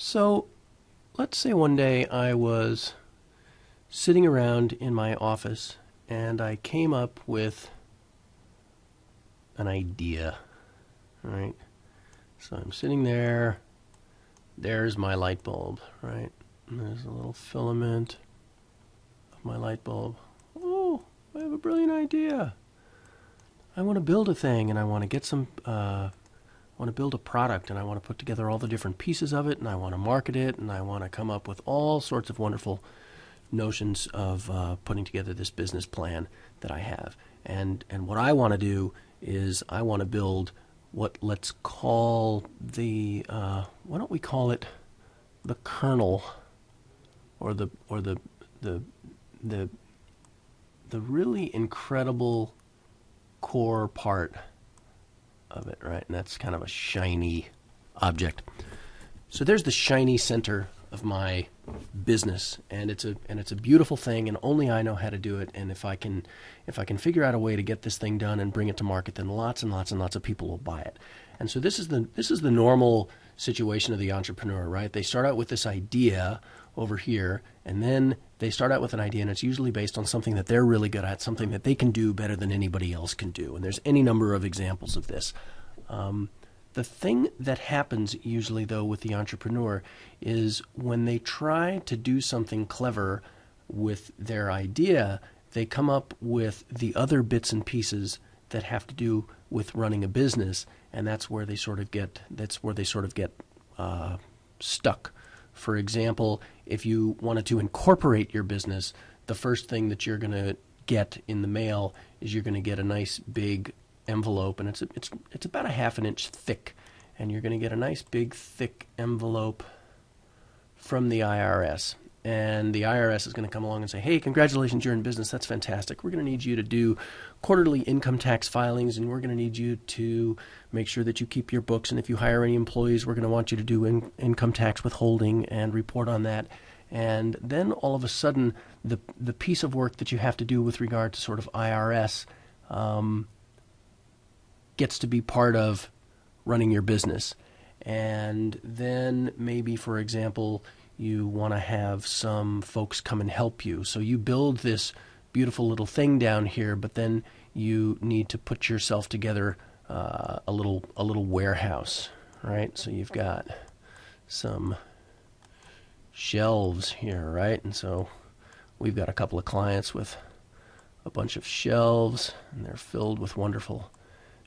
So let's say one day I was sitting around in my office and I came up with an idea, right? So I'm sitting there, there's my light bulb, right? And there's a little filament of my light bulb. Oh, I have a brilliant idea. I want to build a thing and I want to get some, I want to build a product and I want to put together all the different pieces of it and I want to market it and I want to come up with all sorts of wonderful notions of putting together this business plan that I have. And what I want to do is I want to build what let's call the why don't we call it the kernel or the really incredible core part of it, right? And that's kind of a shiny object. So there's the shiny center of my business, and it's a beautiful thing, and only I know how to do it. And if I can figure out a way to get this thing done and bring it to market, then lots and lots and lots of people will buy it. And so this is the normal situation of the entrepreneur, right? They start out with this idea over here, and then they start out with an idea, and it's usually based on something that they're really good at, something that they can do better than anybody else can do. And there's any number of examples of this. The thing that happens usually, though, with the entrepreneur is when they try to do something clever with their idea, they come up with the other bits and pieces that have to do with running a business, and that's where they sort of get stuck. For example, if you wanted to incorporate your business, the first thing that you're going to get in the mail is you're going to get a nice big envelope, and it's about a half an inch thick, and you're going to get a nice big thick envelope from the IRS. And the IRS is going to come along and say, hey, congratulations, you're in business. That's fantastic. We're going to need you to do quarterly income tax filings, and we're going to need you to make sure that you keep your books. And if you hire any employees, we're going to want you to do income tax withholding and report on that. And then all of a sudden, the piece of work that you have to do with regard to sort of IRS gets to be part of running your business. And then maybe, for example, you want to have some folks come and help you. So you build this beautiful little thing down here, but then you need to put yourself together a little warehouse, right? So you've got some shelves here, right? And so we've got a couple of clients with a bunch of shelves, and they're filled with wonderful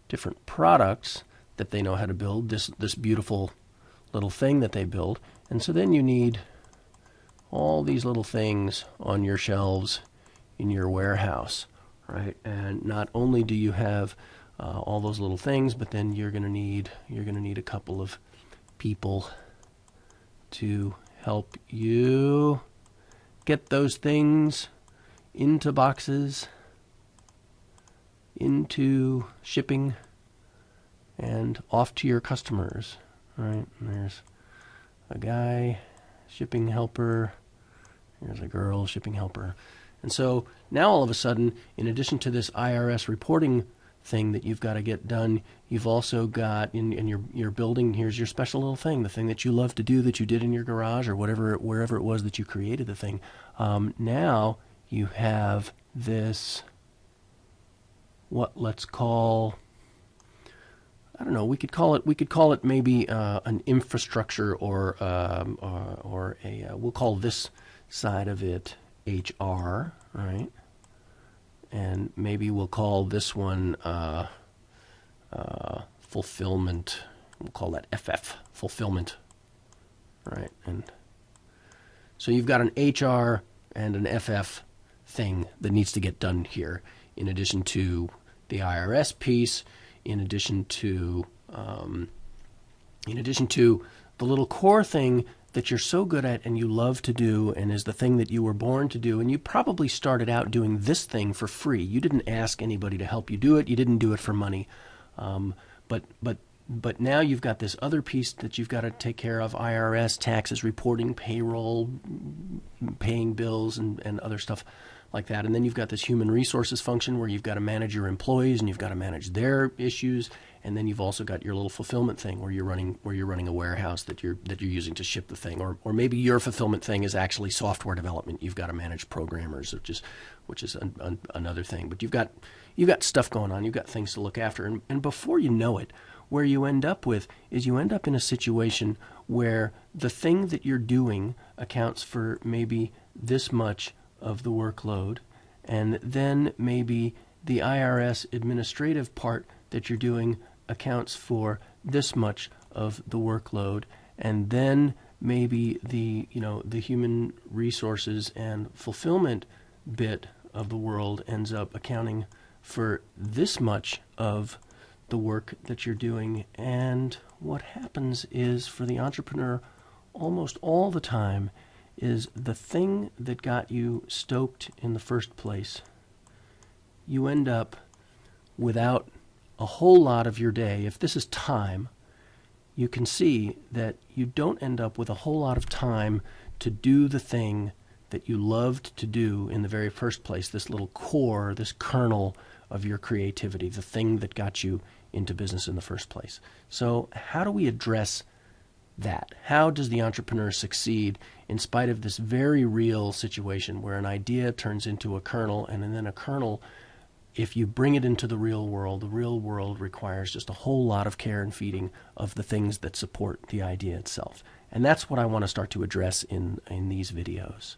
different products that they know how to build, this beautiful little thing that they build. And so then you need all these little things on your shelves in your warehouse, right? And not only do you have all those little things, but then you're going to need a couple of people to help you get those things into boxes, into shipping, and off to your customers, right? And there's a guy, shipping helper. Here's a girl, shipping helper. And so now all of a sudden, in addition to this IRS reporting thing that you've got to get done, you've also got in your building, here's your special little thing, the thing that you love to do that you did in your garage or wherever it was that you created the thing. Now you have this, what let's call, I don't know, we could call it maybe an infrastructure or we'll call this side of it HR, right? And maybe we'll call this one fulfillment. We'll call that FF, fulfillment, right? And so you've got an HR and an FF thing that needs to get done here, in addition to the IRS piece, in addition to the little core thing that you're so good at and you love to do and is the thing that you were born to do. And you probably started out doing this thing for free. You didn't ask anybody to help you do it. You didn't do it for money. But now you've got this other piece that you've got to take care of: IRS, taxes, reporting, payroll, paying bills, and other stuff. like that. And then you've got this human resources function where you've got to manage your employees and you've got to manage their issues. And then you've also got your little fulfillment thing where you're running a warehouse that you're using to ship the thing, or maybe your fulfillment thing is actually software development. You've got to manage programmers, which is another thing. But you've got stuff going on. You've got things to look after, and before you know it, where you end up with is you end up in a situation where the thing that you're doing accounts for maybe this much of the workload, and then maybe the IRS administrative part that you're doing accounts for this much of the workload, and then maybe the human resources and fulfillment bit of the world ends up accounting for this much of the work that you're doing. And what happens is, for the entrepreneur, almost all the time, is the thing that got you stoked in the first place, you end up without a whole lot of your day. If this is time, you can see that you don't end up with a whole lot of time to do the thing that you loved to do in the very first place, this little core, this kernel of your creativity, the thing that got you into business in the first place. So how do we address that? How does the entrepreneur succeed in spite of this very real situation where an idea turns into a kernel, and then a kernel, if you bring it into the real world requires just a whole lot of care and feeding of the things that support the idea itself. And that's what I want to start to address in these videos.